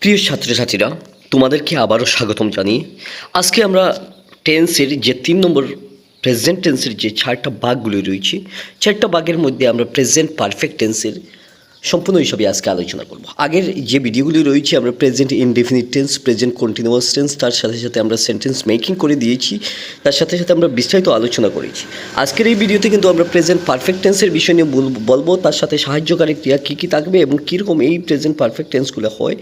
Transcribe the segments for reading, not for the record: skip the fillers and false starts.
প্রিয় ছাত্রছাত্রীরা, তোমাদেরকে আবারও স্বাগতম জানিয়ে আজকে আমরা টেন্সের যে ৩ নম্বর প্রেজেন্ট টেন্সের যে ৪টা ভাগগুলি রয়েছে, ৪টা ভাগের মধ্যে আমরা প্রেজেন্ট পারফেক্ট টেন্সের সম্পূর্ণ হিসাবে আজকে আলোচনা করব। আগের যে ভিডিওগুলি রয়েছে আমরা present indefinite tense, present continuous tense, তার সাথে সাথে আমরা সেন্টেন্স মেকিং করে দিয়েছি, তার সাথে সাথে আমরা বিস্তারিত আলোচনা করেছি। আজকের এই ভিডিওতে কিন্তু আমরা প্রেজেন্ট পারফেক্ট টেন্সের বিষয় নিয়ে বলবো, তার সাথে সাহায্যকারী ক্রিয়া কী কী থাকবে এবং কীরকম এই প্রেজেন্ট পারফেক্ট টেন্সগুলো হয়,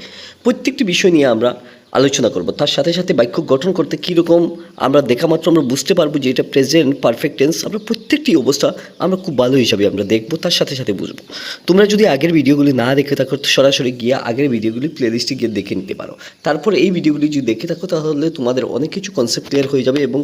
প্রত্যেকটি বিষয় নিয়ে আমরা আলোচনা করব। তার সাথে সাথে বাক্য গঠন করতে কীরকম আমরা দেখা মাত্র আমরা বুঝতে পারবো যে এটা প্রেজেন্ট পারফেক্ট টেন্স। আমরা প্রত্যেকটি অবস্থা আমরা খুব ভালো হিসাবে আমরা দেখব, তার সাথে সাথে বুঝবো। তোমরা যদি আগের ভিডিওগুলি না দেখে থাকো তো সরাসরি গিয়ে আগের ভিডিওগুলি প্লেলিস্টে গিয়ে দেখে নিতে পারো। তারপর এই ভিডিওগুলি যদি দেখে থাকো তাহলে তোমাদের অনেক কিছু কনসেপ্ট ক্লিয়ার হয়ে যাবে এবং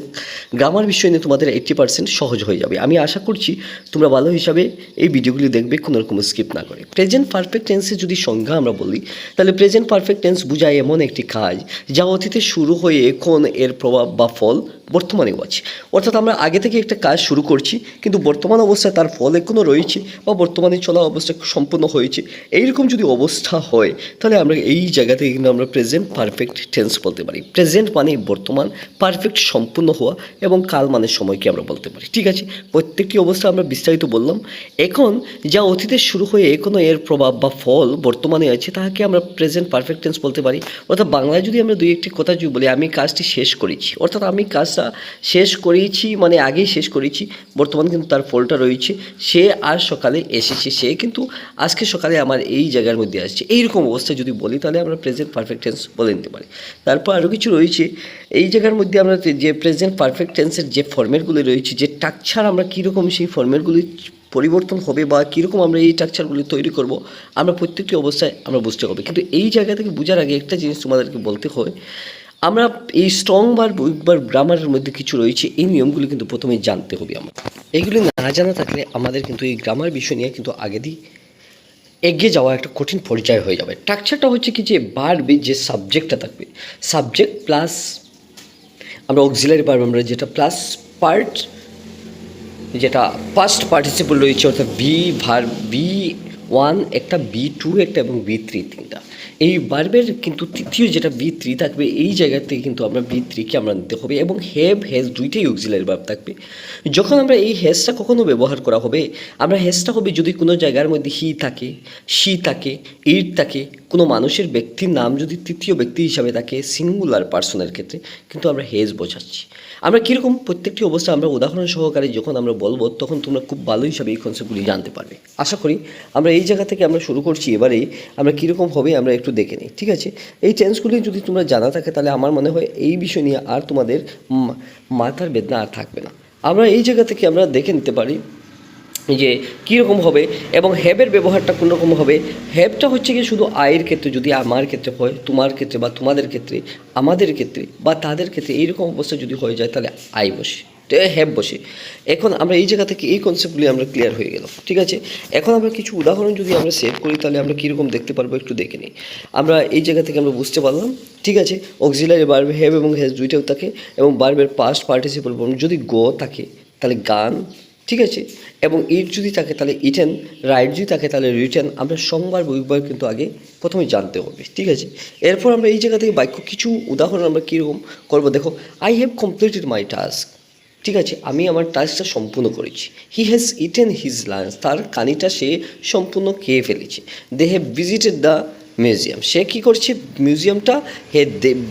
গ্রামার বিষয় নিয়ে তোমাদের 80% সহজ হয়ে যাবে। আমি আশা করছি তোমরা ভালো হিসাবে এই ভিডিওগুলি দেখবে, কোনো রকম স্কিপ না করে। প্রেজেন্ট পারফেক্ট টেন্সের যদি সংজ্ঞা আমরা বলি তাহলে প্রেজেন্ট পারফেক্ট টেন্স বোঝায় এমন একটি কাজ যা অতীতে শুরু হয়ে এখন এর প্রভাব বা ফল বর্তমানেও আছে। অর্থাৎ আমরা আগে থেকে একটা কাজ শুরু করছি কিন্তু বর্তমান অবস্থায় তার ফল এখনও রয়েছে বা বর্তমানে চলা অবস্থা সম্পূর্ণ হয়েছে, এইরকম যদি অবস্থা হয় তাহলে আমরা এই জায়গা থেকে কিন্তু আমরা প্রেজেন্ট পারফেক্ট টেন্স বলতে পারি। প্রেজেন্ট মানে বর্তমান, পারফেক্ট সম্পূর্ণ হওয়া, এবং কাল মানে সময়কে আমরা বলতে পারি। ঠিক আছে, প্রত্যেকটি অবস্থা আমরা বিস্তারিত বললাম। এখন যা অতীতে শুরু হয়ে এখনও এর প্রভাব বা ফল বর্তমানে আছে তাহাকে আমরা প্রেজেন্ট পারফেক্ট টেন্স বলতে পারি। অর্থাৎ বাংলায় যদি আমরা দুই একটি কথা যদি বলি, আমি কাজটি শেষ করেছি, অর্থাৎ আমি কাজটা শেষ করেছি মানে আগেই শেষ করেছি, বর্তমান কিন্তু তার ফলটা রয়েছে। সে আর সকালে এসেছে, সে কিন্তু আজকে সকালে আমার এই জায়গার মধ্যে আসছে, এইরকম অবস্থায় যদি বলি তাহলে আমরা প্রেজেন্ট পারফেক্ট টেন্স বলে নিতে পারি। তারপর আরও কিছু রয়েছে এই জায়গার মধ্যে, আমরা যে প্রেজেন্ট পারফেক্ট টেন্সের যে ফর্মেটগুলি রয়েছে, যে স্ট্রাকচার আমরা কীরকম সেই ফর্মেটগুলি পরিবর্তন হবে বা কীরকম আমরা এই স্ট্রাকচারগুলি তৈরি করব, আমরা প্রত্যেকটি অবস্থায় আমরা বুঝতে হবে। কিন্তু এই জায়গা থেকে বোঝার আগে একটা জিনিস তোমাদেরকে বলতে হয়, আমরা এই স্ট্রং ভার্ব উইক ভার্ব গ্রামারের মধ্যে কিছু রয়েছে, এই নিয়মগুলি কিন্তু প্রথমেই জানতে হবে। আমরা এইগুলি না জানা থাকলে আমাদের কিন্তু এই গ্রামার বিষয় নিয়ে কিন্তু আগে দিয়ে এগিয়ে যাওয়া একটা কঠিন পর্যায় হয়ে যাবে। স্ট্রাকচারটা হচ্ছে কি, যে ভার্বে যে সাবজেক্টটা থাকবে, সাবজেক্ট প্লাস আমরা অক্সিলারি ভার্ব আমরা যেটা প্লাস পার্ট, যেটা ফার্স্ট পার্টিসিপল রয়েছে, অর্থাৎ B1 একটা, B2 একটা এবং B3 তিনটা। এই ভার্বের কিন্তু তৃতীয় যেটা B3 থাকবে, এই জায়গা থেকে কিন্তু আমরা B3কে আমরা নিতে হবে, এবং হ্যাভ হ্যাজ দুইটাই অক্সিলারি ভার্ব থাকবে। যখন আমরা এই হ্যাজটা কখনো ব্যবহার করা হবে, আমরা হ্যাজটা হবে যদি কোনো জায়গার মধ্যে হি থাকে, শি থাকে, ইট থাকে, কোনো মানুষের ব্যক্তির নাম যদি তৃতীয় ব্যক্তি হিসাবে থাকে সিঙ্গুলার পার্সনের ক্ষেত্রে, কিন্তু আমরা হেজ বোঝাচ্ছি। আমরা কীরকম প্রত্যেকটি অবস্থা আমরা উদাহরণ সহকারে যখন আমরা বলবো তখন তোমরা খুব ভালো হিসাবে এই কনসেপ্টগুলি জানতে পারবে। আশা করি আমরা এই জায়গা থেকে আমরা শুরু করছি। এবারে আমরা কীরকম হবে আমরা একটু দেখে নিই। ঠিক আছে, এই টেন্সগুলি যদি তোমরা জানা থাকে তাহলে আমার মনে হয় এই বিষয় নিয়ে আর তোমাদের মাথার বেদনা আর থাকবে না। আমরা এই জায়গা থেকে আমরা দেখে নিতে পারি যে কীরকম হবে এবং হ্যাবের ব্যবহারটা কোন রকম হবে। হ্যাবটা হচ্ছে কি শুধু আয়ের ক্ষেত্রে, যদি আমার ক্ষেত্রে হয়, তোমার ক্ষেত্রে বা তোমাদের ক্ষেত্রে, আমাদের ক্ষেত্রে বা তাদের ক্ষেত্রে, এইরকম অবস্থা যদি হয়ে যায় তাহলে আই বসে, হ্যাব বসে। এখন আমরা এই জায়গা থেকে এই কনসেপ্টগুলি আমরা ক্লিয়ার হয়ে গেল। ঠিক আছে, এখন আমরা কিছু উদাহরণ যদি আমরা সেভ করি তাহলে আমরা কীরকম দেখতে পারবো একটু দেখে নিই। আমরা এই জায়গা থেকে আমরা বুঝতে পারলাম। ঠিক আছে, অক্সিলারি ভার্ব হ্যাভ এবং হ্যাজ দুইটাও থাকে, এবং ভার্বের পাস্ট পার্টিসিপল ফর্ম যদি গো থাকে তাহলে গান। ঠিক আছে, এবং ইট যদি থাকে তাহলে ইটেন, রাইট যদি থাকে তাহলে রিটেন। আমরা সংবার উইকবার কিন্তু আগে প্রথমে জানতে হবে। ঠিক আছে, এরপর আমরা এই জায়গা থেকে বাক্য কিছু উদাহরণ আমরা কীরকম করবো দেখো। I have completed my task. ঠিক আছে, আমি আমার টাস্কটা সম্পূর্ণ করেছি। He has eaten his lunch, তার কানিটা সে সম্পূর্ণ খেয়ে ফেলেছে। They have visited the museum, সে কী করছে মিউজিয়ামটা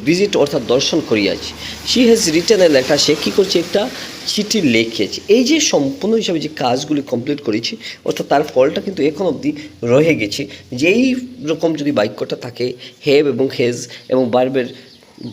ভিজিট অর্থাৎ দর্শন করিয়াছে। She has written a letter, সে কী করছে একটা চিঠি লিখেছে। এই যে সম্পূর্ণ হিসাবে যে কাজগুলি কমপ্লিট করেছি অর্থাৎ তার ফলটা কিন্তু এখন অবধি রয়ে গেছে। যেই রকম যদি বাক্যটা থাকে হ্যাভ এবং হ্যাজ এবং ভার্বের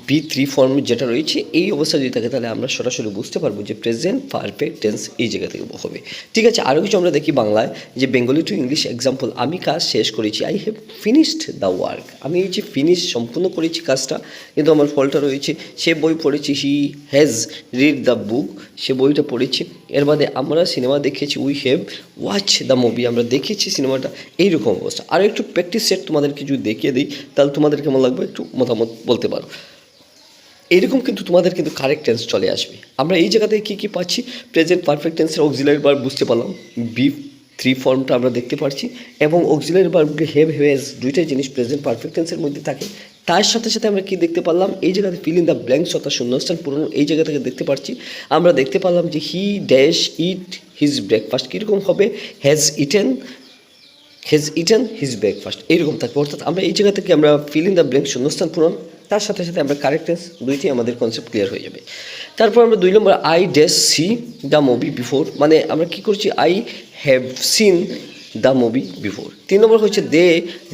B3 ফর্ম যেটা রয়েছে, এই অবস্থা যদি থাকে তাহলে আমরা সরাসরি বুঝতে পারবো যে প্রেজেন্ট পারফেক্ট টেন্স এই জায়গা থেকে হবে। ঠিক আছে, আরও কিছু আমরা দেখি বাংলায়, যে বেঙ্গলি টু ইংলিশ এক্সাম্পল। আমি কাজ শেষ করেছি, I have finished the work. আমি এই যে ফিনিশ সম্পূর্ণ করেছি কাজটা, কিন্তু আমার ফলটা রয়েছে। সে বই পড়েছি, he has read the book, সে বইটা পড়েছে। এর বাদে আমরা সিনেমা দেখেছি, we have watch the movie, আমরা দেখেছি সিনেমাটা। এইরকম অবস্থা। আরও একটু প্র্যাকটিস সেট তোমাদেরকে যদি দেখিয়ে দিই তাহলে তোমাদের কেমন লাগবে একটু মতামত বলতে পারো। এরকম কিন্তু তোমাদের কিন্তু কারেক্ট টেন্স চলে আসবে। আমরা এই জায়গাতে কী কী পাচ্ছি, প্রেজেন্ট পারফেক্ট টেন্সের অক্সিলারি ভার্ব বুঝতে পারলাম, B3 ফর্মটা আমরা দেখতে পাচ্ছি, এবং অক্সিলারি ভার্ব হ্যাভ হ্যাজ দুইটাই জিনিস প্রেজেন্ট পারফেক্ট টেন্সের মধ্যে থাকে। তার সাথে সাথে আমরা কি দেখতে পারলাম, এই জায়গাতে ফিল ইন দ্য ব্ল্যাঙ্কস অর্থাৎ শূন্যস্থান পূরণ, এই জায়গা থেকে দেখতে পাচ্ছি আমরা দেখতে পারলাম যে he dash it his breakfast কীরকম হবে, হ্যাজ ইটেন হিজ ব্রেকফাস্ট, এইরকম থাকবে। অর্থাৎ আমরা এই জায়গা থেকে আমরা ফিল ইন দ্য ব্ল্যাঙ্ক শূন্যস্থান পূরণ, তার সাথে সাথে আমরা কারেক্টেন্স, দুইটি আমাদের কনসেপ্ট ক্লিয়ার হয়ে যাবে। তারপর আমরা 2 number I dash see the movie before, মানে আমরা কী করছি, I have seen the movie before. 3 number হচ্ছে they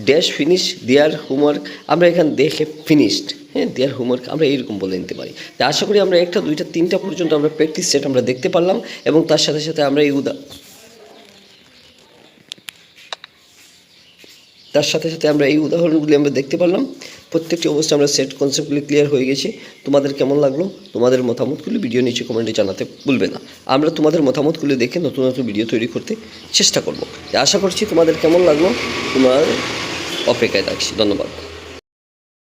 dash finish their homework, আমরা এখানে দে হ্যাভ ফিনিশড, হ্যাঁ দেয়ার হোমওয়ার্ক আমরা এইরকম বলে নিতে পারি। তো আশা করি আমরা 1টা 2টা 3টা পর্যন্ত আমরা প্র্যাকটিস সেট আমরা দেখতে পারলাম, এবং তার সাথে সাথে আমরা এই উদাহরণগুলি আমরা দেখতে পারলাম। প্রত্যেকটি অবস্থায় আমরা সেট কনসেপ্টগুলি ক্লিয়ার হয়ে গেছি। তোমাদের কেমন লাগলো, তোমাদের মতামতগুলি ভিডিও নিচে কমেন্টে জানাতে ভুলবে না। আমরা তোমাদের মতামতগুলি দেখে নতুন নতুন ভিডিও তৈরি করতে চেষ্টা করব। আশা করছি তোমাদের কেমন লাগলো, তোমার অপেক্ষায় থাকছি। ধন্যবাদ।